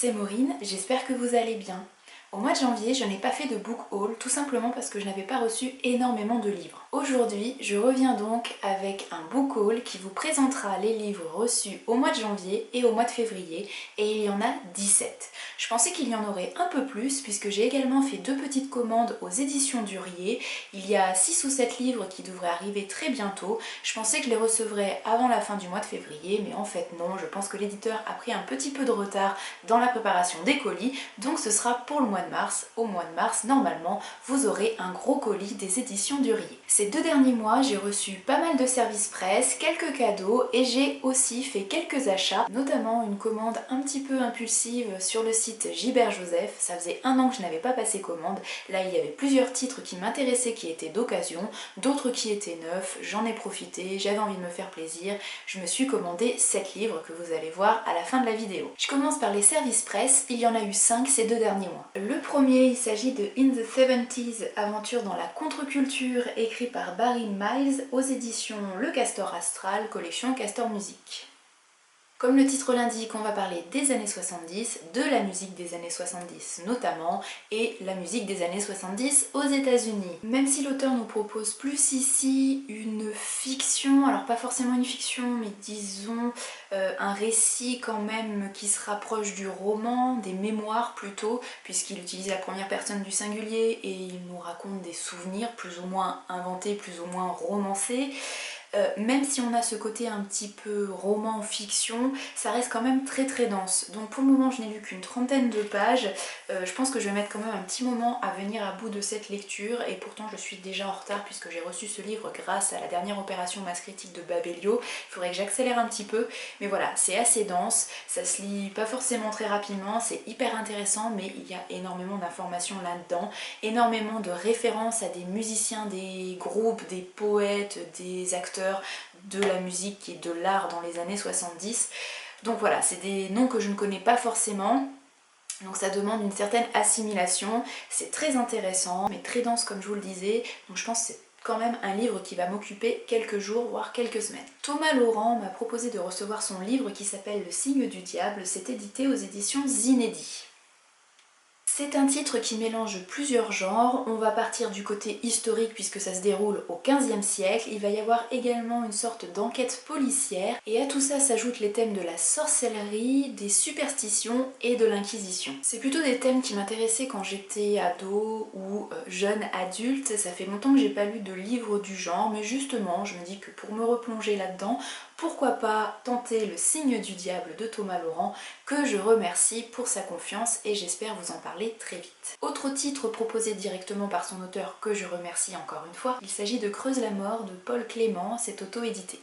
c'est Maureen, j'espère que vous allez bien. Au mois de janvier, je n'ai pas fait de book haul, tout simplement parce que je n'avais pas reçu énormément de livres. Aujourd'hui, je reviens donc avec un book haul qui vous présentera les livres reçus au mois de janvier et au mois de février, et il y en a 17. Je pensais qu'il y en aurait un peu plus, puisque j'ai également fait 2 petites commandes aux éditions Durier. Il y a 6 ou 7 livres qui devraient arriver très bientôt. Je pensais que je les recevrais avant la fin du mois de février, mais en fait non, je pense que l'éditeur a pris un petit peu de retard dans la préparation des colis, donc ce sera pour le mois de mars. Au mois de mars, normalement, vous aurez un gros colis des éditions Durier. Ces 2 derniers mois, j'ai reçu pas mal de services presse, quelques cadeaux et j'ai aussi fait quelques achats, notamment une commande un petit peu impulsive sur le site Gilbert Joseph. Ça faisait 1 an que je n'avais pas passé commande. Là, il y avait plusieurs titres qui m'intéressaient qui étaient d'occasion, d'autres qui étaient neufs. J'en ai profité, j'avais envie de me faire plaisir. Je me suis commandé 7 livres que vous allez voir à la fin de la vidéo. Je commence par les services presse. Il y en a eu 5 ces 2 derniers mois. Le premier, il s'agit de In the 70s, aventure dans la contre-culture, écrit par Barry Miles aux éditions Le Castor Astral, collection Castor Music. Comme le titre l'indique, on va parler des années 70, de la musique des années 70 notamment, et la musique des années 70 aux États-Unis. Même si l'auteur nous propose plus ici une fiction, alors pas forcément une fiction, mais disons un récit quand même qui se rapproche du roman, des mémoires plutôt, puisqu'il utilise la première personne du singulier et il nous raconte des souvenirs plus ou moins inventés, plus ou moins romancés. Même si on a ce côté un petit peu roman fiction, ça reste quand même très très dense. Donc pour le moment je n'ai lu qu'une 30aine de pages. Je pense que je vais mettre quand même un petit moment à venir à bout de cette lecture, et pourtant je suis déjà en retard puisque j'ai reçu ce livre grâce à la dernière opération masse critique de Babelio. Il faudrait que j'accélère un petit peu, mais voilà, c'est assez dense, ça se lit pas forcément très rapidement, c'est hyper intéressant, mais il y a énormément d'informations là-dedans, énormément de références à des musiciens, des groupes, des poètes, des acteurs de la musique et de l'art dans les années 70. Donc voilà, c'est des noms que je ne connais pas forcément, donc ça demande une certaine assimilation. C'est très intéressant, mais très dense comme je vous le disais, donc je pense que c'est quand même un livre qui va m'occuper quelques jours, voire quelques semaines. Thomas Laurent m'a proposé de recevoir son livre qui s'appelle Le signe du diable, c'est édité aux éditions Zinedi. C'est un titre qui mélange plusieurs genres. On va partir du côté historique puisque ça se déroule au XVe siècle. Il va y avoir également une sorte d'enquête policière. Et à tout ça s'ajoutent les thèmes de la sorcellerie, des superstitions et de l'inquisition. C'est plutôt des thèmes qui m'intéressaient quand j'étais ado ou jeune adulte. Ça fait longtemps que j'ai pas lu de livre du genre, mais justement je me dis que pour me replonger là-dedans, pourquoi pas tenter Le signe du diable de Thomas Laurent, que je remercie pour sa confiance et j'espère vous en parler très vite. Autre titre proposé directement par son auteur que je remercie encore une fois, il s'agit de Creuse la mort de Paul Clément, c'est auto-édité.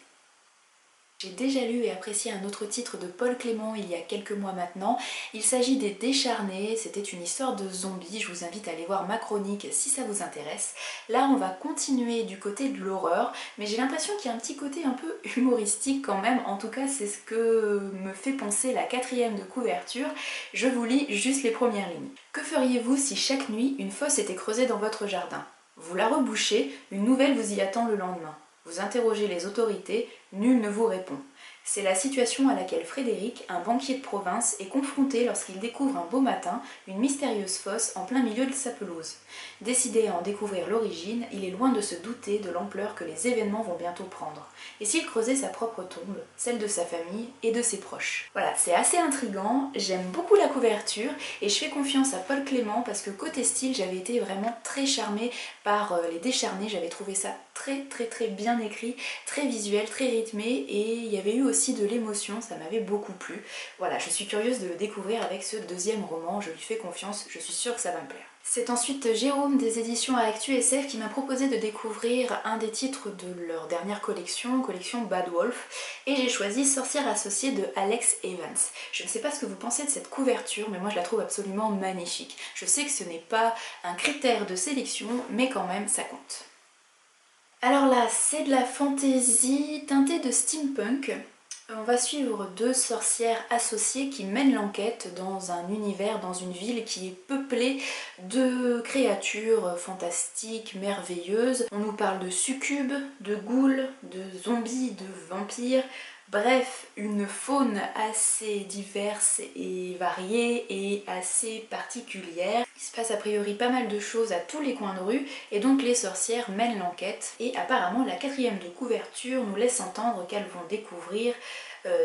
J'ai déjà lu et apprécié un autre titre de Paul Clément il y a quelques mois maintenant. Il s'agit des Décharnés, c'était une histoire de zombies, je vous invite à aller voir ma chronique si ça vous intéresse. Là on va continuer du côté de l'horreur, mais j'ai l'impression qu'il y a un petit côté un peu humoristique quand même, en tout cas c'est ce que me fait penser la 4e de couverture. Je vous lis juste les premières lignes. Que feriez-vous si chaque nuit une fosse était creusée dans votre jardin? Vous la rebouchez, une nouvelle vous y attend le lendemain. Vous interrogez les autorités, nul ne vous répond. C'est la situation à laquelle Frédéric, un banquier de province, est confronté lorsqu'il découvre un beau matin une mystérieuse fosse en plein milieu de sa pelouse. Décidé à en découvrir l'origine, il est loin de se douter de l'ampleur que les événements vont bientôt prendre. Et s'il creusait sa propre tombe, celle de sa famille et de ses proches? Voilà, c'est assez intriguant, j'aime beaucoup la couverture et je fais confiance à Paul Clément parce que côté style, j'avais été vraiment très charmée par Les Décharnés, j'avais trouvé ça très bien écrit, très visuel, très rythmé, et il y avait eu aussi de l'émotion, ça m'avait beaucoup plu. Voilà, je suis curieuse de le découvrir avec ce 2e roman, je lui fais confiance, je suis sûre que ça va me plaire. C'est ensuite Jérôme des éditions Actu SF qui m'a proposé de découvrir un des titres de leur dernière collection, collection Bad Wolf, et j'ai choisi Sorcière associée de Alex Evans. Je ne sais pas ce que vous pensez de cette couverture, mais moi je la trouve absolument magnifique. Je sais que ce n'est pas un critère de sélection, mais quand même ça compte. Alors là, c'est de la fantasy teintée de steampunk. On va suivre 2 sorcières associées qui mènent l'enquête dans un univers, dans une ville qui est peuplée de créatures fantastiques, merveilleuses. On nous parle de succubes, de ghouls, de zombies, de vampires, Bref, une faune assez diverse et variée et assez particulière. Il se passe a priori pas mal de choses à tous les coins de rue et donc les sorcières mènent l'enquête. Et apparemment la quatrième de couverture nous laisse entendre qu'elles vont découvrir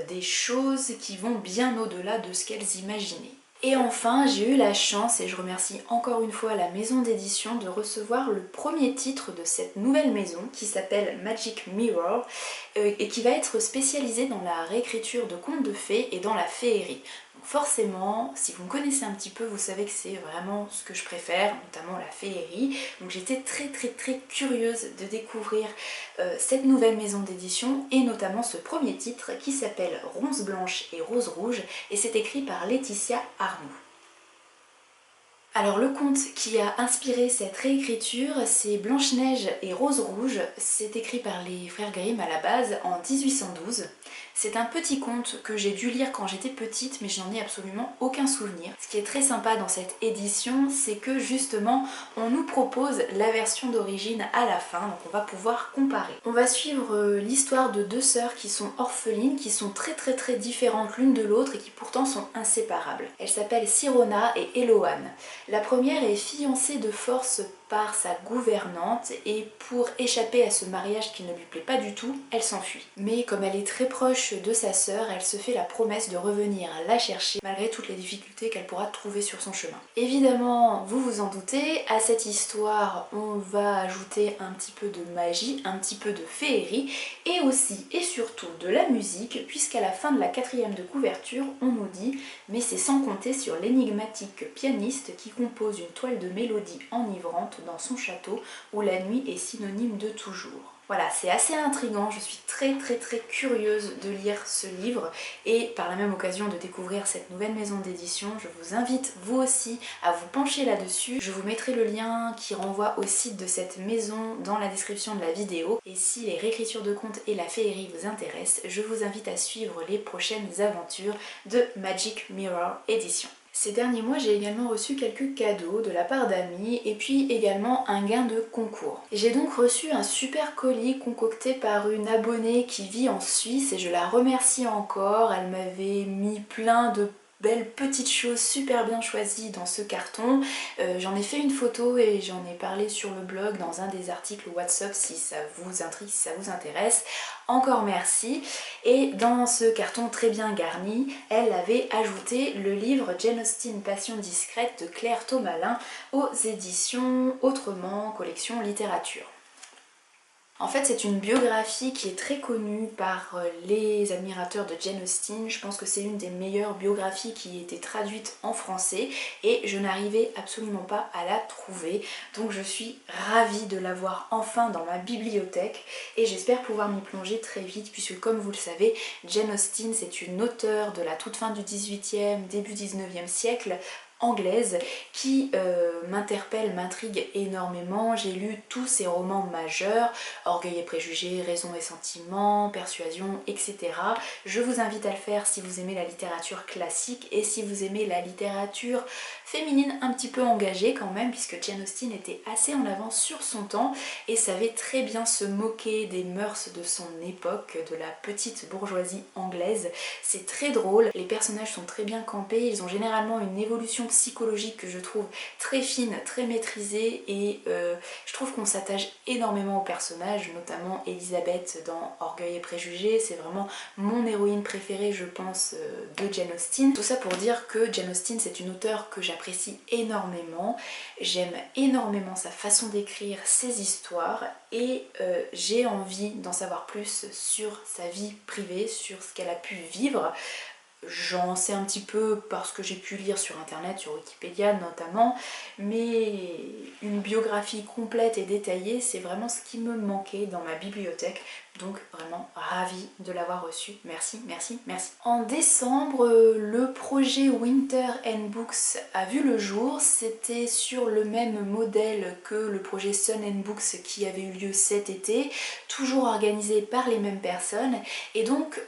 des choses qui vont bien au-delà de ce qu'elles imaginaient. Et enfin, j'ai eu la chance, et je remercie encore une fois la maison d'édition, de recevoir le premier titre de cette nouvelle maison qui s'appelle Magic Mirror et qui va être spécialisée dans la réécriture de contes de fées et dans la féerie. Donc forcément, si vous me connaissez un petit peu, vous savez que c'est vraiment ce que je préfère, notamment la féerie. Donc j'étais très curieuse de découvrir cette nouvelle maison d'édition et notamment ce premier titre qui s'appelle Ronce blanche et rose rouge et c'est écrit par Laetitia Arnoux. Alors le conte qui a inspiré cette réécriture, c'est Blanche-Neige et Rose Rouge. C'est écrit par les frères Grimm à la base en 1812. C'est un petit conte que j'ai dû lire quand j'étais petite, mais je n'en ai absolument aucun souvenir. Ce qui est très sympa dans cette édition, c'est que justement, on nous propose la version d'origine à la fin, donc on va pouvoir comparer. On va suivre l'histoire de deux sœurs qui sont orphelines, qui sont très différentes l'une de l'autre et qui pourtant sont inséparables. Elles s'appellent Sirona et Eloane. La première est fiancée de force par sa gouvernante et pour échapper à ce mariage qui ne lui plaît pas du tout, elle s'enfuit. Mais comme elle est très proche de sa sœur, elle se fait la promesse de revenir la chercher malgré toutes les difficultés qu'elle pourra trouver sur son chemin. Évidemment, vous vous en doutez, à cette histoire on va ajouter un petit peu de magie, un petit peu de féerie et aussi et surtout de la musique puisqu'à la fin de la quatrième de couverture on nous dit mais c'est sans compter sur l'énigmatique pianiste qui compose une toile de mélodie enivrante dans son château où la nuit est synonyme de toujours. Voilà, c'est assez intriguant, je suis très curieuse de lire ce livre et par la même occasion de découvrir cette nouvelle maison d'édition. Je vous invite vous aussi à vous pencher là-dessus. Je vous mettrai le lien qui renvoie au site de cette maison dans la description de la vidéo et si les réécritures de contes et la féerie vous intéressent, je vous invite à suivre les prochaines aventures de Magic Mirror Édition. Ces derniers mois, j'ai également reçu quelques cadeaux de la part d'amis et puis également un gain de concours. J'ai donc reçu un super colis concocté par une abonnée qui vit en Suisse et je la remercie encore. Elle m'avait mis plein de belles petites choses super bien choisies dans ce carton. J'en ai fait une photo et j'en ai parlé sur le blog dans un des articles WhatsApp si ça vous intrigue, si ça vous intéresse. Encore merci. Et dans ce carton très bien garni, elle avait ajouté le livre Jane Austen Passion discrète de Claire Thomalin aux éditions Autrement, collection littérature. En fait, c'est une biographie qui est très connue par les admirateurs de Jane Austen. Je pense que c'est une des meilleures biographies qui a été traduite en français et je n'arrivais absolument pas à la trouver. Donc je suis ravie de l'avoir enfin dans ma bibliothèque et j'espère pouvoir m'y plonger très vite puisque comme vous le savez, Jane Austen c'est une auteure de la toute fin du 18e, début 19e siècle, anglaise qui m'interpelle, m'intrigue énormément. J'ai lu tous ses romans majeurs, Orgueil et préjugés, Raison et sentiment, Persuasion, etc. Je vous invite à le faire si vous aimez la littérature classique et si vous aimez la littérature féminine un petit peu engagée quand même, puisque Jane Austen était assez en avance sur son temps et savait très bien se moquer des mœurs de son époque, de la petite bourgeoisie anglaise. C'est très drôle, les personnages sont très bien campés, ils ont généralement une évolution psychologique que je trouve très fine, très maîtrisée et je trouve qu'on s'attache énormément aux personnages, notamment Elisabeth dans Orgueil et préjugés, c'est vraiment mon héroïne préférée je pense de Jane Austen. Tout ça pour dire que Jane Austen c'est une auteure que j'apprécie énormément, j'aime énormément sa façon d'écrire ses histoires et j'ai envie d'en savoir plus sur sa vie privée, sur ce qu'elle a pu vivre. J'en sais un petit peu parce que j'ai pu lire sur internet, sur Wikipédia notamment, mais une biographie complète et détaillée, c'est vraiment ce qui me manquait dans ma bibliothèque. Donc vraiment ravie de l'avoir reçu. Merci. En décembre, le projet Winter and Books a vu le jour. C'était sur le même modèle que le projet Sun and Books qui avait eu lieu cet été, toujours organisé par les mêmes personnes. Et donc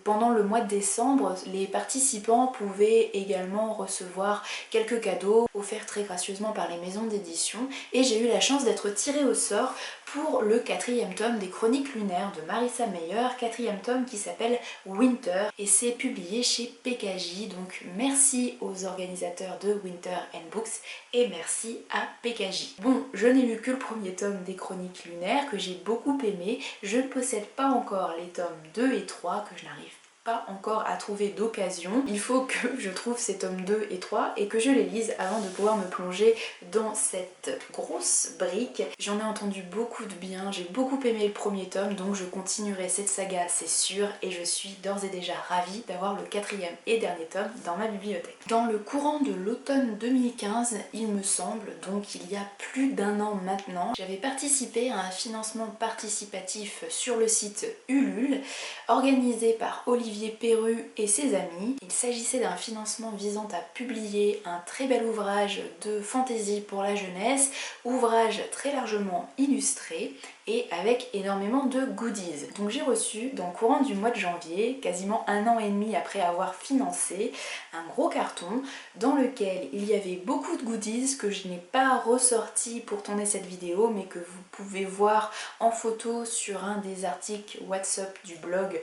pendant le mois de décembre, les participants pouvaient également recevoir quelques cadeaux offerts très gracieusement par les maisons d'édition. Et j'ai eu la chance d'être tirée au sort pour le 4e tome des Chroniques lunaires vient de Marissa Meyer, 4e tome qui s'appelle Winter et c'est publié chez PKJ. Donc merci aux organisateurs de Winter and Books et merci à PKJ. Bon, je n'ai lu que le premier tome des Chroniques lunaires que j'ai beaucoup aimé. Je ne possède pas encore les tomes 2 et 3 que je n'arrive pas encore à trouver d'occasion. Il faut que je trouve ces tomes 2 et 3 et que je les lise avant de pouvoir me plonger dans cette grosse brique. J'en ai entendu beaucoup de bien, j'ai beaucoup aimé le premier tome, donc je continuerai cette saga, c'est sûr, et je suis d'ores et déjà ravie d'avoir le 4e et dernier tome dans ma bibliothèque. Dans le courant de l'automne 2015, il me semble, donc il y a plus d'un an maintenant, j'avais participé à un financement participatif sur le site Ulule, organisé par Olivier Perru et ses amis. Il s'agissait d'un financement visant à publier un très bel ouvrage de fantasy pour la jeunesse, ouvrage très largement illustré et avec énormément de goodies. Donc j'ai reçu dans le courant du mois de janvier, quasiment un an et demi après avoir financé, un gros carton dans lequel il y avait beaucoup de goodies que je n'ai pas ressorti pour tourner cette vidéo mais que vous pouvez voir en photo sur un des articles WhatsApp du blog,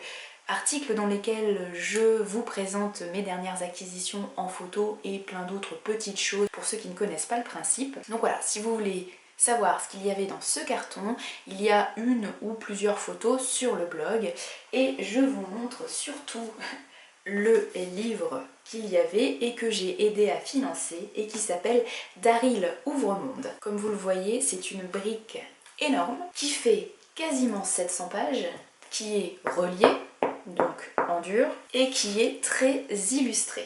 articles dans lesquels je vous présente mes dernières acquisitions en photo et plein d'autres petites choses pour ceux qui ne connaissent pas le principe. Donc voilà, si vous voulez savoir ce qu'il y avait dans ce carton, il y a une ou plusieurs photos sur le blog et je vous montre surtout le livre qu'il y avait et que j'ai aidé à financer et qui s'appelle Daryl Ouvre-Monde. Comme vous le voyez, c'est une brique énorme qui fait quasiment 700 pages, qui est reliée, donc en dur, et qui est très illustrée.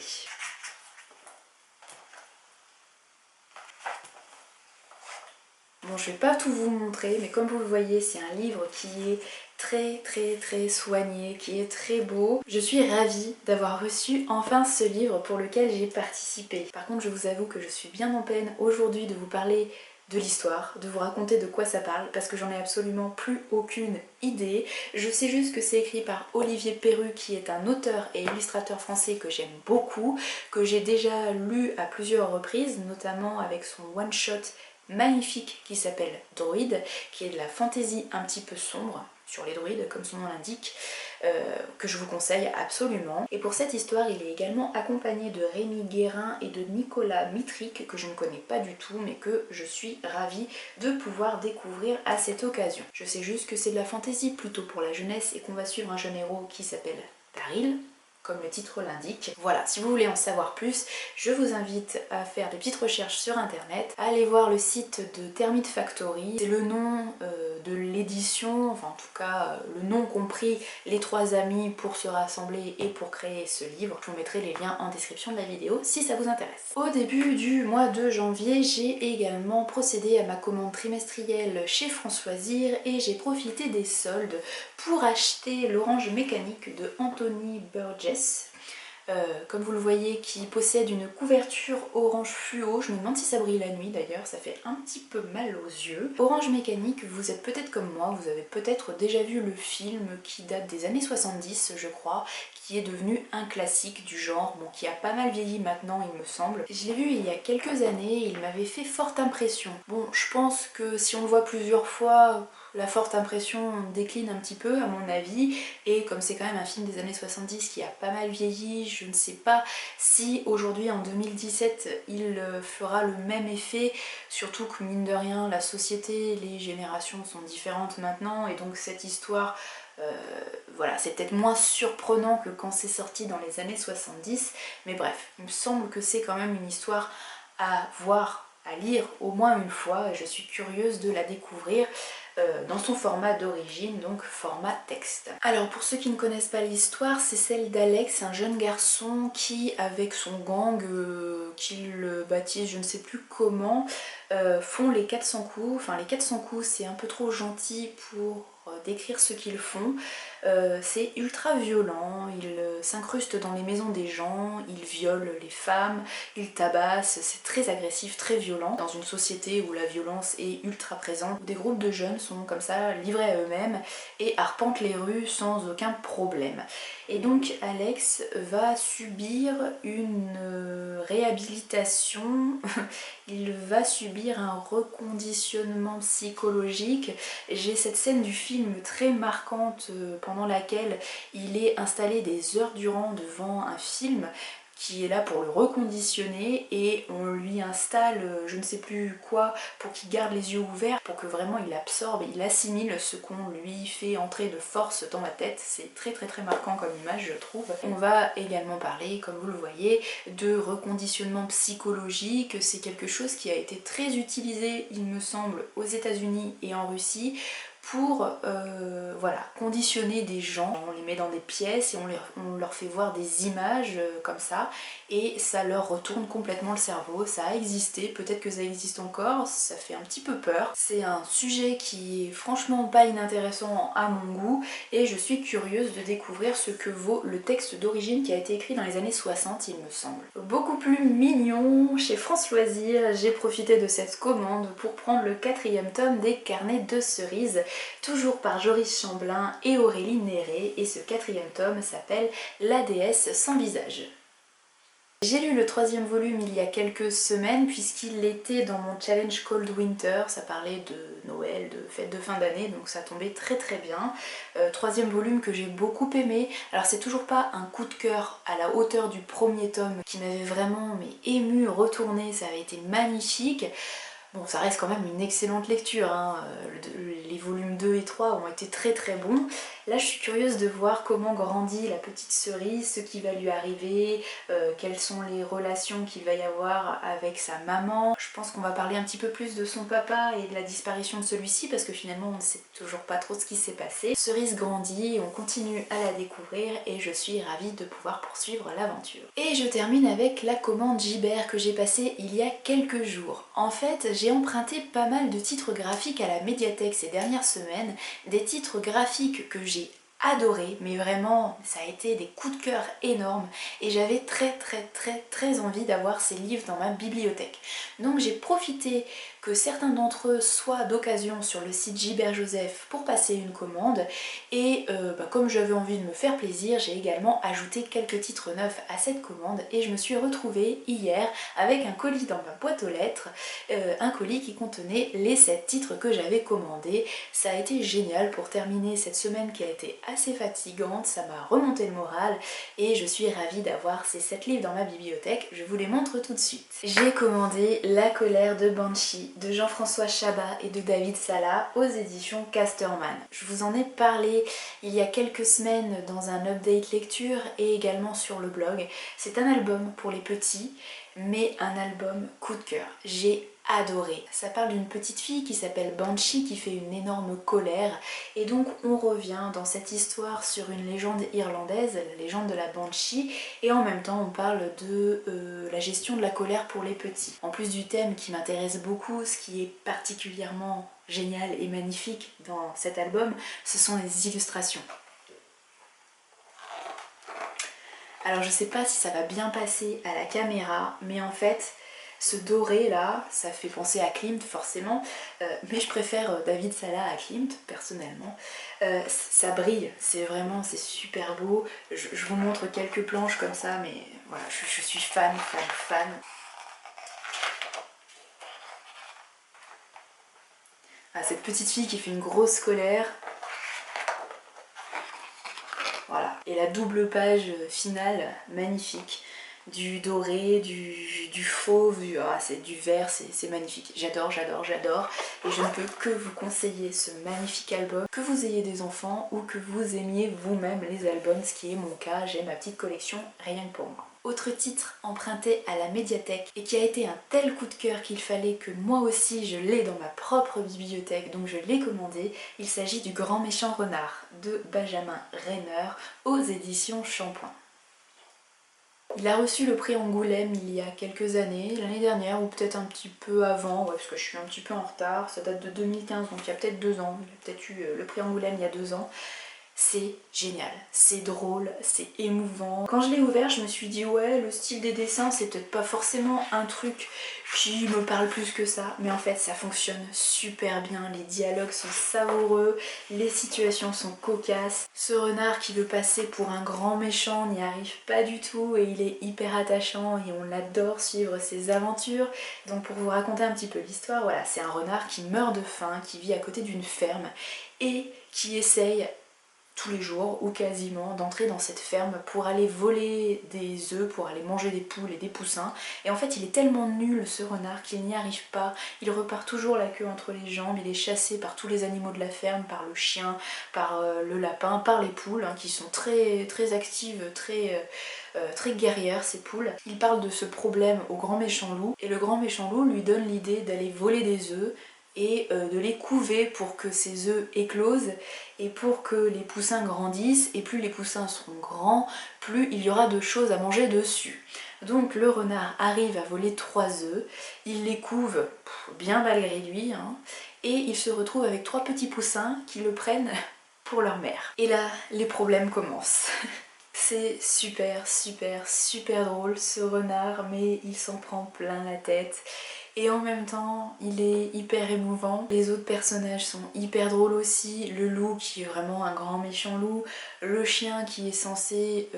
Bon, je vais pas tout vous montrer, mais comme vous le voyez, c'est un livre qui est très soigné, qui est très beau. Je suis ravie d'avoir reçu enfin ce livre pour lequel j'ai participé. Par contre, je vous avoue que je suis bien en peine aujourd'hui de vous parler de l'histoire, de vous raconter de quoi ça parle, parce que j'en ai absolument plus aucune idée. Je sais juste que c'est écrit par Olivier Perru, qui est un auteur et illustrateur français que j'aime beaucoup, que j'ai déjà lu à plusieurs reprises, notamment avec son one-shot magnifique qui s'appelle Droid, qui est de la fantaisie un petit peu sombre sur les druides comme son nom l'indique, que je vous conseille absolument. Et pour cette histoire, il est également accompagné de Rémi Guérin et de Nicolas Mitric, que je ne connais pas du tout mais que je suis ravie de pouvoir découvrir à cette occasion. Je sais juste que c'est de la fantaisie plutôt pour la jeunesse et qu'on va suivre un jeune héros qui s'appelle Daryl, comme le titre l'indique. Voilà, si vous voulez en savoir plus, je vous invite à faire des petites recherches sur internet, à aller voir le site de Termite Factory. C'est le nom de l'édition, enfin en tout cas le nom qu'ont pris les trois amis pour se rassembler et pour créer ce livre. Je vous mettrai les liens en description de la vidéo si ça vous intéresse. Au début du mois de janvier, j'ai également procédé à ma commande trimestrielle chez Françoisir et j'ai profité des soldes pour acheter l'Orange Mécanique de Anthony Burgess. Comme vous le voyez, qui possède une couverture orange fluo. Je me demande si ça brille la nuit d'ailleurs, ça fait un petit peu mal aux yeux. Orange Mécanique, vous êtes peut-être comme moi, vous avez peut-être déjà vu le film qui date des années 70 je crois, qui est devenu un classique du genre, bon, qui a pas mal vieilli maintenant il me semble. Je l'ai vu il y a quelques années, il m'avait fait forte impression. Bon, je pense que si on le voit plusieurs fois, la forte impression décline un petit peu à mon avis, et comme c'est quand même un film des années 70 qui a pas mal vieilli, je ne sais pas si aujourd'hui en 2017 il fera le même effet, surtout que mine de rien la société, les générations sont différentes maintenant et donc cette histoire voilà, c'est peut-être moins surprenant que quand c'est sorti dans les années 70, mais bref, il me semble que c'est quand même une histoire à voir, à lire au moins une fois et je suis curieuse de la découvrir dans son format d'origine, donc format texte. Alors pour ceux qui ne connaissent pas l'histoire, c'est celle d'Alex, un jeune garçon qui, avec son gang, qu'il baptise je ne sais plus comment, font les 400 coups. Enfin les 400 coups c'est un peu trop gentil pour décrire ce qu'ils font. C'est ultra violent, ils s'incrustent dans les maisons des gens, ils violent les femmes, ils tabassent, c'est très agressif, très violent. Dans une société où la violence est ultra présente, où des groupes de jeunes sont comme ça livrés à eux-mêmes et arpentent les rues sans aucun problème. Et donc Alex va subir une réhabilitation, il va subir subir un reconditionnement psychologique. J'ai cette scène du film très marquante pendant laquelle il est installé des heures durant devant un film qui est là pour le reconditionner et on lui installe je ne sais plus quoi pour qu'il garde les yeux ouverts, pour que vraiment il absorbe, il assimile ce qu'on lui fait entrer de force dans la tête. C'est très très très marquant comme image je trouve. On va également parler, comme vous le voyez, de reconditionnement psychologique. C'est quelque chose qui a été très utilisé il me semble aux États-Unis et en Russie pour voilà, conditionner des gens. On les met dans des pièces et on leur fait voir des images comme ça et ça leur retourne complètement le cerveau. Ça a existé, peut-être que ça existe encore, ça fait un petit peu peur. C'est un sujet qui est franchement pas inintéressant à mon goût et je suis curieuse de découvrir ce que vaut le texte d'origine qui a été écrit dans les années 60 il me semble. Beaucoup plus mignon, chez France Loisirs, j'ai profité de cette commande pour prendre le 4e tome des Carnets de Cerises, toujours par Joris Chamblin et Aurélie Néré, et ce 4e tome s'appelle La déesse sans visage. J'ai lu le 3e volume il y a quelques semaines puisqu'il était dans mon challenge Cold Winter, ça parlait de Noël, de fête de fin d'année, donc ça tombait très très bien. 3e volume que j'ai beaucoup aimé, alors c'est toujours pas un coup de cœur à la hauteur du 1er tome qui m'avait vraiment ému, retourné, ça avait été magnifique. Bon, ça reste quand même une excellente lecture, hein. Les volumes 2 et 3 ont été très très bons. Là je suis curieuse de voir comment grandit la petite cerise, ce qui va lui arriver, quelles sont les relations qu'il va y avoir avec sa maman. Je pense qu'on va parler un petit peu plus de son papa et de la disparition de celui-ci parce que finalement on ne sait toujours pas trop ce qui s'est passé. Cerise grandit, on continue à la découvrir et je suis ravie de pouvoir poursuivre l'aventure. Et je termine avec la commande Gibert que j'ai passée il y a quelques jours. En fait, j'ai emprunté pas mal de titres graphiques à la médiathèque ces dernières semaines, des titres graphiques que j'ai adoré, mais vraiment ça a été des coups de cœur énormes et j'avais très envie d'avoir ces livres dans ma bibliothèque. Donc j'ai profité que certains d'entre eux soient d'occasion sur le site Gibert Joseph pour passer une commande et comme j'avais envie de me faire plaisir, j'ai également ajouté quelques titres neufs à cette commande et je me suis retrouvée hier avec un colis dans ma boîte aux lettres, un colis qui contenait les 7 titres que j'avais commandés. Ça a été génial pour terminer cette semaine qui a été assez fatigante, ça m'a remonté le moral et je suis ravie d'avoir ces 7 livres dans ma bibliothèque, je vous les montre tout de suite. J'ai commandé La colère de Banshee de Jean-François Chabat et de David Sala aux éditions Casterman. Je vous en ai parlé il y a quelques semaines dans un update lecture et également sur le blog. C'est un album pour les petits, mais un album coup de cœur. J'ai adoré. Ça parle d'une petite fille qui s'appelle Banshee qui fait une énorme colère et donc on revient dans cette histoire sur une légende irlandaise, la légende de la Banshee, et en même temps on parle de la gestion de la colère pour les petits. En plus du thème qui m'intéresse beaucoup, ce qui est particulièrement génial et magnifique dans cet album, ce sont les illustrations. Alors je sais pas si ça va bien passer à la caméra, mais en fait ce doré là, ça fait penser à Klimt forcément, mais je préfère David Sala à Klimt personnellement. Ça brille, c'est super beau. Je vous montre quelques planches comme ça, mais voilà, je suis fan. Ah, cette petite fille qui fait une grosse colère. Voilà, et la double page finale, magnifique. Du doré, du fauve, c'est du vert, c'est magnifique. J'adore. Et je ne peux que vous conseiller ce magnifique album. Que vous ayez des enfants ou que vous aimiez vous-même les albums, ce qui est mon cas, j'ai ma petite collection rien que pour moi. Autre titre emprunté à la médiathèque et qui a été un tel coup de cœur qu'il fallait que moi aussi je l'ai dans ma propre bibliothèque, donc je l'ai commandé. Il s'agit du Grand Méchant Renard de Benjamin Renner aux éditions Champlain. Il a reçu le prix Angoulême il y a quelques années, l'année dernière ou peut-être un petit peu avant, parce que je suis un petit peu en retard, ça date de 2015 donc il y a peut-être 2 ans, il a peut-être eu le prix Angoulême il y a 2 ans. c'est génial, c'est drôle, c'est émouvant. Quand je l'ai ouvert, je me suis dit ouais, le style des dessins c'est peut-être pas forcément un truc qui me parle plus que ça, mais en fait ça fonctionne super bien, les dialogues sont savoureux, les situations sont cocasses. Ce renard qui veut passer pour un grand méchant n'y arrive pas du tout et il est hyper attachant et on l'adore suivre ses aventures. Donc pour vous raconter un petit peu l'histoire, voilà, c'est un renard qui meurt de faim, qui vit à côté d'une ferme et qui essaye tous les jours ou quasiment d'entrer dans cette ferme pour aller voler des œufs, pour aller manger des poules et des poussins. Et en fait il est tellement nul ce renard qu'il n'y arrive pas, il repart toujours la queue entre les jambes, il est chassé par tous les animaux de la ferme, par le chien, par le lapin, par les poules hein, qui sont très, très actives, très guerrières ces poules. Il parle de ce problème au grand méchant loup et le grand méchant loup lui donne l'idée d'aller voler des œufs et de les couver pour que ces œufs éclosent et pour que les poussins grandissent, et plus les poussins seront grands, plus il y aura de choses à manger dessus. Donc le renard arrive à voler 3 œufs, il les couve bien malgré lui, hein, et il se retrouve avec 3 petits poussins qui le prennent pour leur mère. Et là, les problèmes commencent. C'est super super super drôle ce renard, mais il s'en prend plein la tête. Et en même temps, il est hyper émouvant. Les autres personnages sont hyper drôles aussi. Le loup qui est vraiment un grand méchant loup. Le chien qui est censé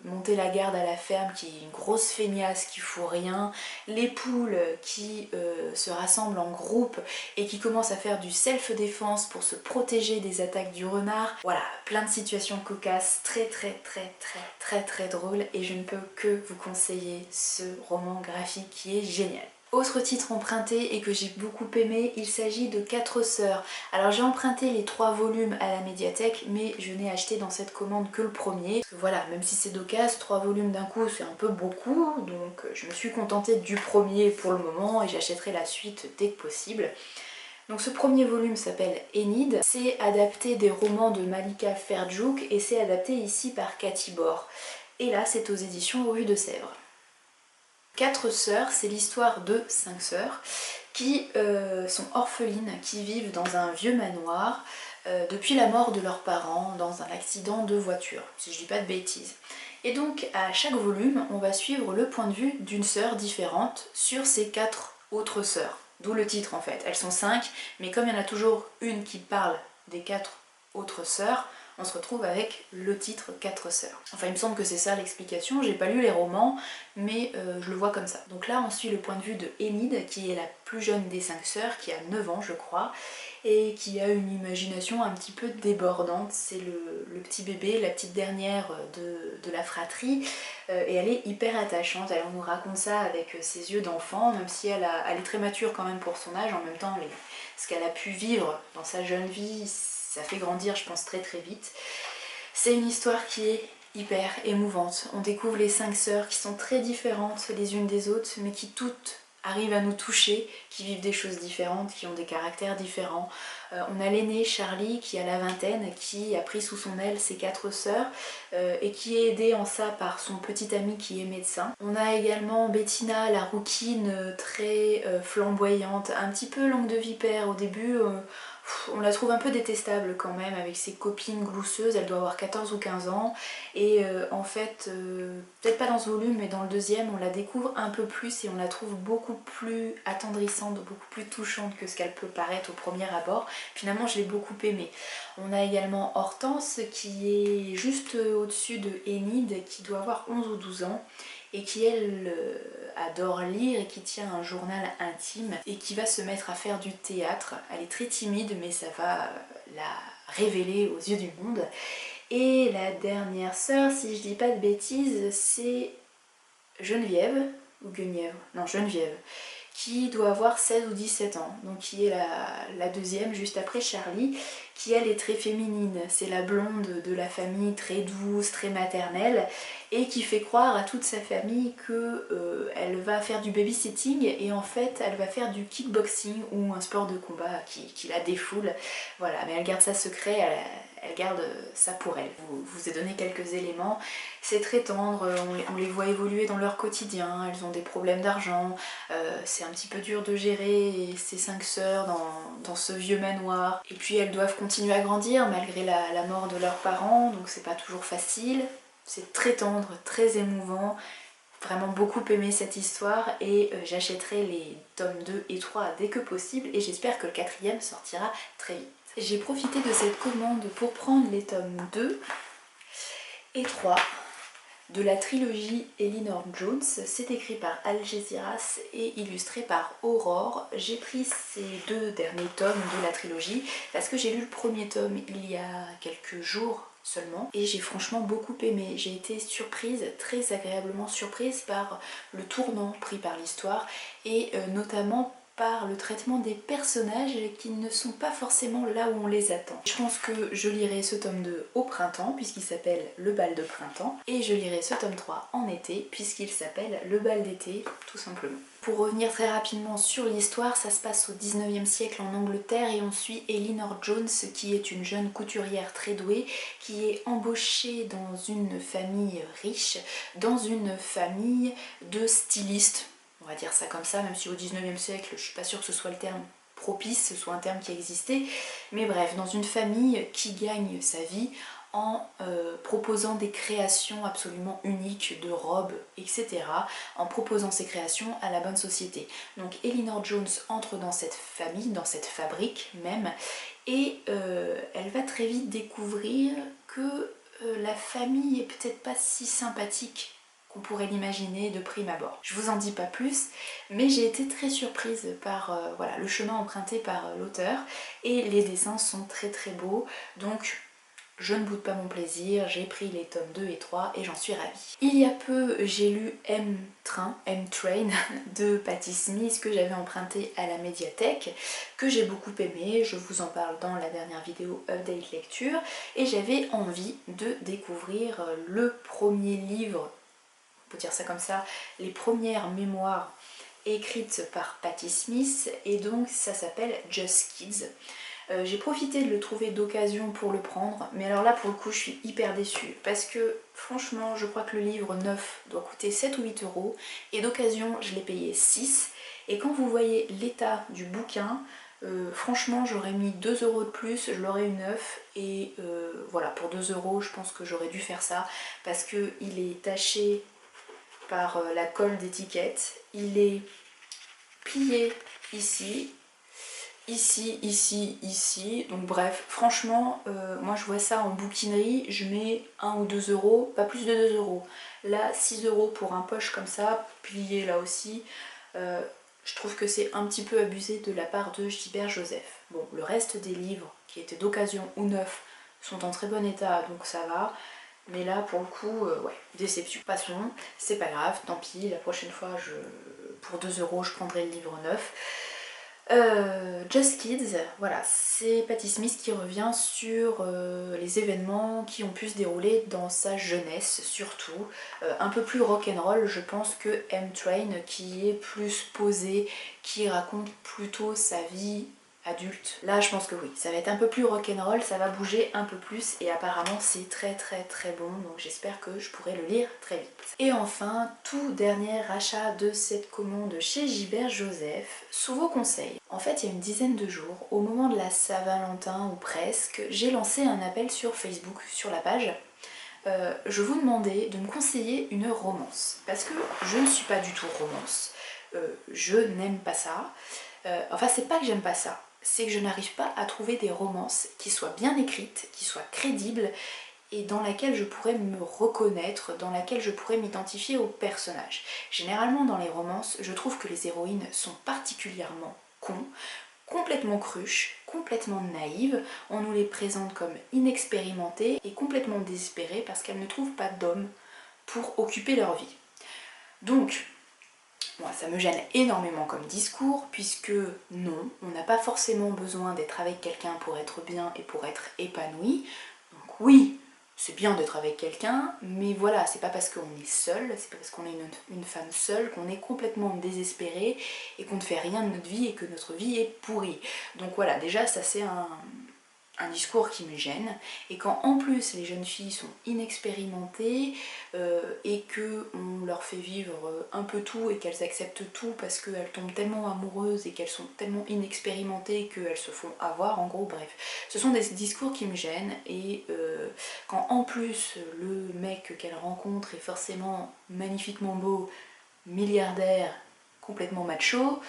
monter la garde à la ferme, qui est une grosse feignasse qui fout rien. Les poules qui se rassemblent en groupe et qui commencent à faire du self-défense pour se protéger des attaques du renard. Voilà, plein de situations cocasses, très très très très très très drôles. Et je ne peux que vous conseiller ce roman graphique qui est génial. Autre titre emprunté et que j'ai beaucoup aimé, il s'agit de 4 sœurs. Alors j'ai emprunté les 3 volumes à la médiathèque, mais je n'ai acheté dans cette commande que le premier. Parce que voilà, même si c'est d'occasion, 3 volumes d'un coup c'est un peu beaucoup, donc je me suis contentée du premier pour le moment et j'achèterai la suite dès que possible. Donc ce premier volume s'appelle Enid, c'est adapté des romans de Malika Ferjouk et c'est adapté ici par Cathy Bor. Et là c'est aux éditions Rue de Sèvres. 4 sœurs, c'est l'histoire de 5 sœurs qui sont orphelines, qui vivent dans un vieux manoir depuis la mort de leurs parents dans un accident de voiture, si je dis pas de bêtises. Et donc à chaque volume, on va suivre le point de vue d'une sœur différente sur ces 4 autres sœurs. D'où le titre en fait. Elles sont 5, mais comme il y en a toujours une qui parle des 4 autres sœurs, on se retrouve avec le titre 4 sœurs. Enfin il me semble que c'est ça l'explication, j'ai pas lu les romans, mais je le vois comme ça. Donc là on suit le point de vue de Enid, qui est la plus jeune des 5 sœurs, qui a 9 ans je crois, et qui a une imagination un petit peu débordante. C'est le petit bébé, la petite dernière de la fratrie, et elle est hyper attachante. Elle nous raconte ça avec ses yeux d'enfant, même si elle est très mature quand même pour son âge. En même temps, ce qu'elle a pu vivre dans sa jeune vie, ça fait grandir je pense très très vite. C'est une histoire qui est hyper émouvante. On découvre les 5 sœurs qui sont très différentes les unes des autres, mais qui toutes arrivent à nous toucher, qui vivent des choses différentes, qui ont des caractères différents. On a l'aînée Charlie qui a la vingtaine, qui a pris sous son aile ses 4 sœurs et qui est aidée en ça par son petit ami qui est médecin. On a également Bettina, la rouquine, très flamboyante, un petit peu langue de vipère au début. On la trouve un peu détestable quand même avec ses copines glousseuses, elle doit avoir 14 ou 15 ans et en fait, peut-être pas dans ce volume mais dans le deuxième on la découvre un peu plus et on la trouve beaucoup plus attendrissante, beaucoup plus touchante que ce qu'elle peut paraître au premier abord. Finalement je l'ai beaucoup aimée. On a également Hortense qui est juste au-dessus de Enid, qui doit avoir 11 ou 12 ans et qui elle adore lire et qui tient un journal intime et qui va se mettre à faire du théâtre. Elle est très timide mais ça va la révéler aux yeux du monde. Et la dernière sœur, si je dis pas de bêtises, c'est Geneviève, ou Guenièvre, non Geneviève, qui doit avoir 16 ou 17 ans, donc qui est la deuxième juste après Charlie, qui elle est très féminine, c'est la blonde de la famille, très douce, très maternelle, et qui fait croire à toute sa famille que elle va faire du babysitting et en fait elle va faire du kickboxing ou un sport de combat qui la défoule, voilà, mais elle garde ça secret, elle garde ça pour elle. Je vous ai donné quelques éléments, c'est très tendre, on les voit évoluer dans leur quotidien, elles ont des problèmes d'argent, c'est un petit peu dur de gérer ces 5 sœurs dans ce vieux manoir, et puis elles doivent continuent à grandir malgré la mort de leurs parents, donc c'est pas toujours facile. C'est très tendre, très émouvant. Vraiment beaucoup aimé cette histoire et j'achèterai les tomes 2 et 3 dès que possible et j'espère que le 4e sortira très vite. J'ai profité de cette commande pour prendre les tomes 2 et 3 de la trilogie Elinor Jones. C'est écrit par Algeciras et illustré par Aurore. J'ai pris ces 2 derniers tomes de la trilogie parce que j'ai lu le premier tome il y a quelques jours seulement et j'ai franchement beaucoup aimé. J'ai été surprise, très agréablement surprise par le tournant pris par l'histoire et notamment par le traitement des personnages qui ne sont pas forcément là où on les attend. Je pense que je lirai ce tome 2 au printemps puisqu'il s'appelle Le bal de printemps et je lirai ce tome 3 en été puisqu'il s'appelle Le bal d'été tout simplement. Pour revenir très rapidement sur l'histoire, ça se passe au 19e siècle en Angleterre et on suit Elinor Jones qui est une jeune couturière très douée qui est embauchée dans une famille riche, dans une famille de stylistes. On va dire ça comme ça, même si au 19e siècle, je suis pas sûre que ce soit le terme propice, ce soit un terme qui existait. Mais bref, dans une famille qui gagne sa vie en proposant des créations absolument uniques de robes, etc. En proposant ces créations à la bonne société. Donc Elinor Jones entre dans cette famille, dans cette fabrique même, et elle va très vite découvrir que la famille est peut-être pas si sympathique qu'on pourrait l'imaginer de prime abord. Je vous en dis pas plus, mais j'ai été très surprise par voilà, le chemin emprunté par l'auteur et les dessins sont très très beaux, donc je ne boude pas mon plaisir, j'ai pris les tomes 2 et 3 et j'en suis ravie. Il y a peu, j'ai lu M-Train de Patti Smith que j'avais emprunté à la médiathèque, que j'ai beaucoup aimé, je vous en parle dans la dernière vidéo Update Lecture, et j'avais envie de découvrir le premier livre, on peut dire ça comme ça, les premières mémoires écrites par Patti Smith, et donc ça s'appelle Just Kids. J'ai profité de le trouver d'occasion pour le prendre, mais alors là pour le coup je suis hyper déçue parce que franchement je crois que le livre neuf doit coûter 7 ou 8 euros et d'occasion je l'ai payé 6 et quand vous voyez l'état du bouquin, franchement j'aurais mis 2 euros de plus, je l'aurais eu neuf et voilà, pour 2 euros je pense que j'aurais dû faire ça parce que il est taché par la colle d'étiquette, il est plié ici, ici, donc bref, franchement, moi je vois ça en bouquinerie, je mets 1 ou 2 euros, pas plus de 2 euros. Là, 6 euros pour un poche comme ça, plié là aussi, je trouve que c'est un petit peu abusé de la part de Gilbert Joseph. Bon, le reste des livres, qui étaient d'occasion ou neufs, sont en très bon état, donc ça va. Mais là, pour le coup, ouais, déception. Passons, c'est pas grave, tant pis, la prochaine fois, pour 2 euros, je prendrai le livre neuf. Just Kids, voilà, c'est Patti Smith qui revient sur les événements qui ont pu se dérouler dans sa jeunesse, surtout. Un peu plus rock'n'roll, je pense, que M-Train, qui est plus posé, qui raconte plutôt sa vie adulte. Là, je pense que oui, ça va être un peu plus rock'n'roll, ça va bouger un peu plus et apparemment c'est très très très bon, donc j'espère que je pourrai le lire très vite. Et enfin, tout dernier achat de cette commande chez Gilbert Joseph, sous vos conseils. En fait, il y a une dizaine de jours, au moment de la Saint-Valentin ou presque, j'ai lancé un appel sur Facebook, sur la page. Je vous demandais de me conseiller une romance, parce que je ne suis pas du tout romance. Je n'aime pas ça. Enfin, c'est pas que j'aime pas ça, c'est que je n'arrive pas à trouver des romances qui soient bien écrites, qui soient crédibles et dans laquelle je pourrais me reconnaître, dans laquelle je pourrais m'identifier au personnage. Généralement dans les romances, je trouve que les héroïnes sont particulièrement cons, complètement cruches, complètement naïves, on nous les présente comme inexpérimentées et complètement désespérées parce qu'elles ne trouvent pas d'hommes pour occuper leur vie. Donc, moi, ça me gêne énormément comme discours, puisque non, on n'a pas forcément besoin d'être avec quelqu'un pour être bien et pour être épanoui. Donc oui, c'est bien d'être avec quelqu'un, mais voilà, c'est pas parce qu'on est seul, c'est pas parce qu'on est une femme seule qu'on est complètement désespéré et qu'on ne fait rien de notre vie et que notre vie est pourrie. Donc voilà, déjà ça c'est un discours qui me gêne, et quand en plus les jeunes filles sont inexpérimentées et que on leur fait vivre un peu tout et qu'elles acceptent tout parce qu'elles tombent tellement amoureuses et qu'elles sont tellement inexpérimentées qu'elles se font avoir, en gros, bref. Ce sont des discours qui me gênent, et quand en plus le mec qu'elles rencontrent est forcément magnifiquement beau, milliardaire, complètement macho,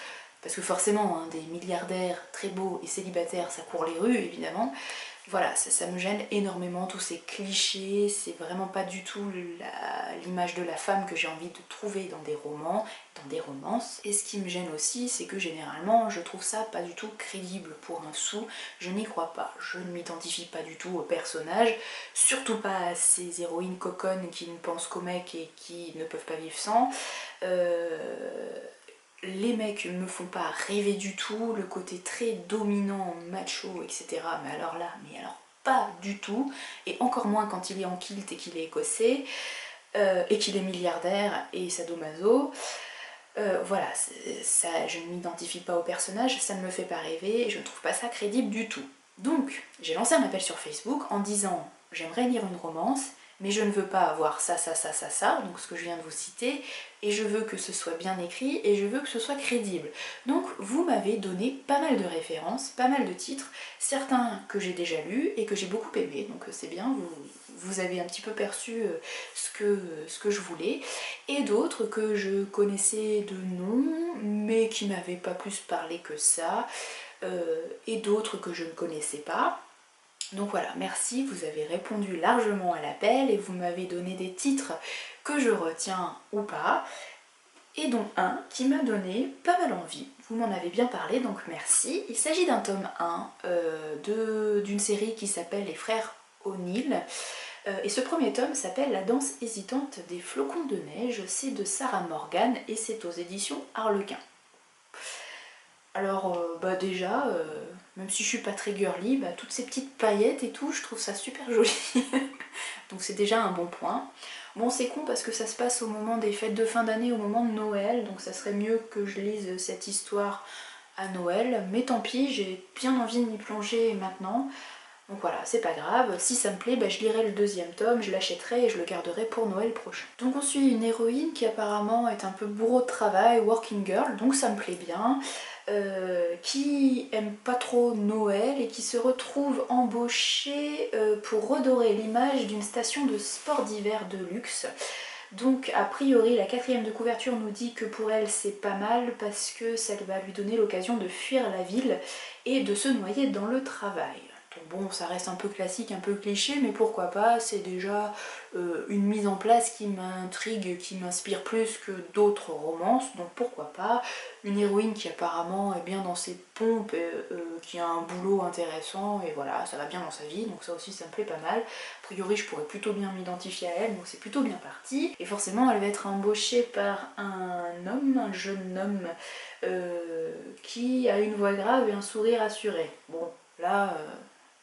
parce que forcément, hein, des milliardaires très beaux et célibataires, ça court les rues, évidemment. Voilà, ça me gêne énormément, tous ces clichés, c'est vraiment pas du tout l'image de la femme que j'ai envie de trouver dans des romans, dans des romances. Et ce qui me gêne aussi, c'est que généralement, je trouve ça pas du tout crédible pour un sou, je n'y crois pas. Je ne m'identifie pas du tout aux personnages, surtout pas à ces héroïnes coconnes qui ne pensent qu'aux mecs et qui ne peuvent pas vivre sans. Les mecs me font pas rêver du tout, le côté très dominant, macho, etc. Mais alors là, pas du tout, et encore moins quand il est en kilt et qu'il est écossais, et qu'il est milliardaire et sadomaso. Voilà, ça, je ne m'identifie pas au personnage, ça ne me fait pas rêver, et je ne trouve pas ça crédible du tout. Donc, j'ai lancé un appel sur Facebook en disant « J'aimerais lire une romance, mais je ne veux pas avoir ça, donc ce que je viens de vous citer, et je veux que ce soit bien écrit, et je veux que ce soit crédible. » Donc vous m'avez donné pas mal de références, pas mal de titres, certains que j'ai déjà lus et que j'ai beaucoup aimé, donc c'est bien, vous avez un petit peu perçu ce que je voulais, et d'autres que je connaissais de nom, mais qui m'avaient pas plus parlé que ça, et d'autres que je ne connaissais pas. Donc voilà, merci, vous avez répondu largement à l'appel et vous m'avez donné des titres que je retiens ou pas, et dont un qui m'a donné pas mal envie. Vous m'en avez bien parlé, donc merci. Il s'agit d'un tome 1 d'une série qui s'appelle Les Frères O'Neill. Et ce premier tome s'appelle La danse hésitante des flocons de neige, c'est de Sarah Morgan et c'est aux éditions Harlequin. Alors déjà, même si je suis pas très girly, toutes ces petites paillettes et tout, je trouve ça super joli. Donc c'est déjà un bon point. Bon, c'est con parce que ça se passe au moment des fêtes de fin d'année, au moment de Noël, donc ça serait mieux que je lise cette histoire à Noël, mais tant pis, j'ai bien envie de m'y plonger maintenant. Donc voilà, c'est pas grave, si ça me plaît, je lirai le deuxième tome, je l'achèterai et je le garderai pour Noël prochain. Donc on suit une héroïne qui apparemment est un peu bourreau de travail, working girl, donc ça me plaît bien, qui aime pas trop Noël et qui se retrouve embauchée pour redorer l'image d'une station de sport d'hiver de luxe. Donc a priori la quatrième de couverture nous dit que pour elle c'est pas mal parce que ça va lui donner l'occasion de fuir la ville et de se noyer dans le travail. Bon, ça reste un peu classique, un peu cliché, mais pourquoi pas, c'est déjà une mise en place qui m'intrigue, qui m'inspire plus que d'autres romances, donc pourquoi pas. Une héroïne qui apparemment est bien dans ses pompes, qui a un boulot intéressant, et voilà, ça va bien dans sa vie, donc ça aussi ça me plaît pas mal. A priori je pourrais plutôt bien m'identifier à elle, donc c'est plutôt bien parti. Et forcément elle va être embauchée par un homme, un jeune homme, qui a une voix grave et un sourire assuré. Bon, là...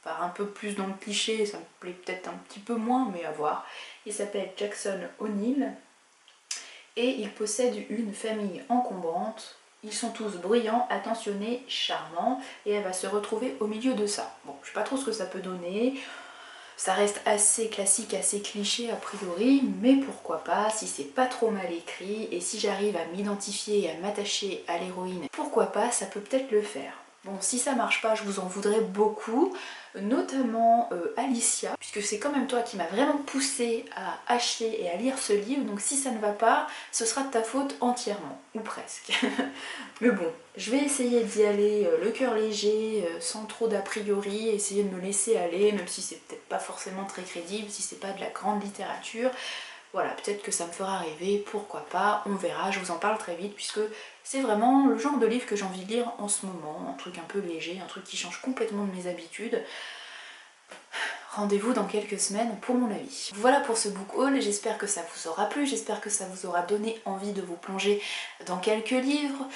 Enfin, un peu plus dans le cliché, ça me plaît peut-être un petit peu moins, mais à voir. Il s'appelle Jackson O'Neill et il possède une famille encombrante. Ils sont tous brillants, attentionnés, charmants, et elle va se retrouver au milieu de ça. Bon, je sais pas trop ce que ça peut donner, ça reste assez classique, assez cliché a priori, mais pourquoi pas, si c'est pas trop mal écrit, et si j'arrive à m'identifier et à m'attacher à l'héroïne, pourquoi pas, ça peut peut-être le faire. Bon, si ça marche pas, je vous en voudrais beaucoup, notamment Alicia, puisque c'est quand même toi qui m'as vraiment poussé à acheter et à lire ce livre, donc si ça ne va pas, ce sera de ta faute entièrement, ou presque. Mais bon, je vais essayer d'y aller le cœur léger, sans trop d'a priori, essayer de me laisser aller, même si c'est peut-être pas forcément très crédible, si c'est pas de la grande littérature. Voilà, peut-être que ça me fera rêver, pourquoi pas, on verra, je vous en parle très vite, puisque c'est vraiment le genre de livre que j'ai envie de lire en ce moment, un truc un peu léger, un truc qui change complètement de mes habitudes. Rendez-vous dans quelques semaines pour mon avis. Voilà pour ce book haul, j'espère que ça vous aura plu, j'espère que ça vous aura donné envie de vous plonger dans quelques livres.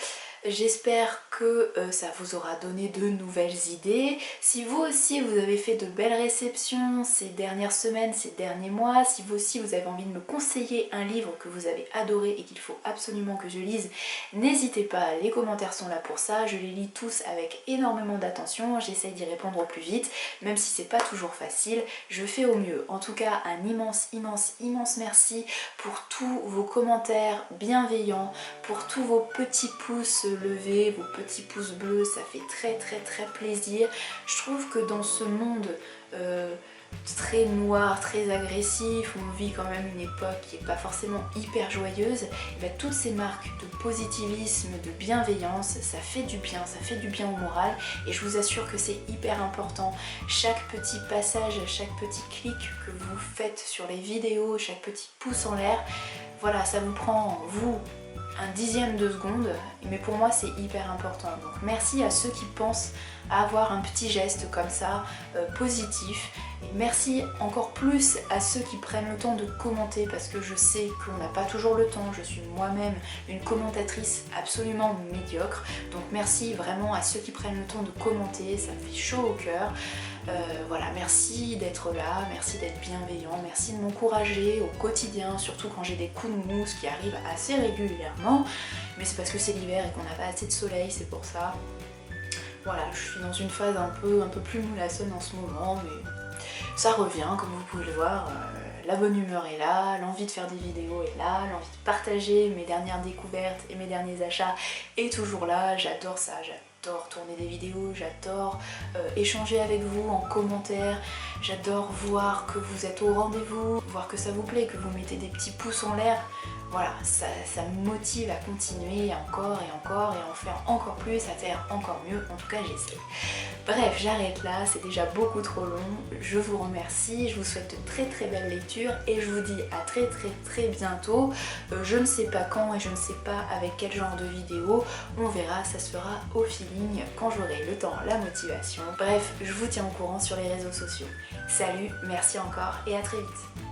J'espère que ça vous aura donné de nouvelles idées. Si vous aussi vous avez fait de belles réceptions ces dernières semaines, ces derniers mois, si vous aussi vous avez envie de me conseiller un livre que vous avez adoré et qu'il faut absolument que je lise, n'hésitez pas, les commentaires sont là pour ça. Je les lis tous avec énormément d'attention, j'essaye d'y répondre au plus vite, même si c'est pas toujours facile, je fais au mieux. En tout cas, un immense merci pour tous vos commentaires bienveillants, pour tous vos petits pouces levés, vos petits pouces bleus, ça fait très plaisir. Je trouve que dans ce monde très noir, très agressif, où on vit quand même une époque qui n'est pas forcément hyper joyeuse, et bien toutes ces marques de positivisme, de bienveillance, ça fait du bien au moral, et je vous assure que c'est hyper important. Chaque petit passage, chaque petit clic que vous faites sur les vidéos, chaque petit pouce en l'air, voilà, ça vous prend, vous, un dixième de seconde, mais pour moi c'est hyper important. Donc merci à ceux qui pensent à avoir un petit geste comme ça, positif. Et merci encore plus à ceux qui prennent le temps de commenter, parce que je sais qu'on n'a pas toujours le temps, je suis moi-même une commentatrice absolument médiocre. Donc merci vraiment à ceux qui prennent le temps de commenter, ça me fait chaud au cœur. Voilà, merci d'être là, merci d'être bienveillant, merci de m'encourager au quotidien, surtout quand j'ai des coups de mousse qui arrivent assez régulièrement. Mais c'est parce que c'est l'hiver et qu'on n'a pas assez de soleil, c'est pour ça. Voilà, je suis dans une phase un peu plus mollassonne en ce moment, mais ça revient, comme vous pouvez le voir. La bonne humeur est là, l'envie de faire des vidéos est là, l'envie de partager mes dernières découvertes et mes derniers achats est toujours là. J'adore ça, j'adore tourner des vidéos, j'adore échanger avec vous en commentaire, j'adore voir que vous êtes au rendez-vous, voir que ça vous plaît, que vous mettez des petits pouces en l'air. Voilà, ça me motive à continuer encore et encore et à en faire encore plus, à faire encore mieux, en tout cas j'essaie. Bref, j'arrête là, c'est déjà beaucoup trop long, je vous remercie, je vous souhaite de très belles lectures et je vous dis à très bientôt. Je ne sais pas quand et je ne sais pas avec quel genre de vidéo, on verra, ça se fera au feeling quand j'aurai le temps, la motivation. Bref, je vous tiens au courant sur les réseaux sociaux. Salut, merci encore et à très vite.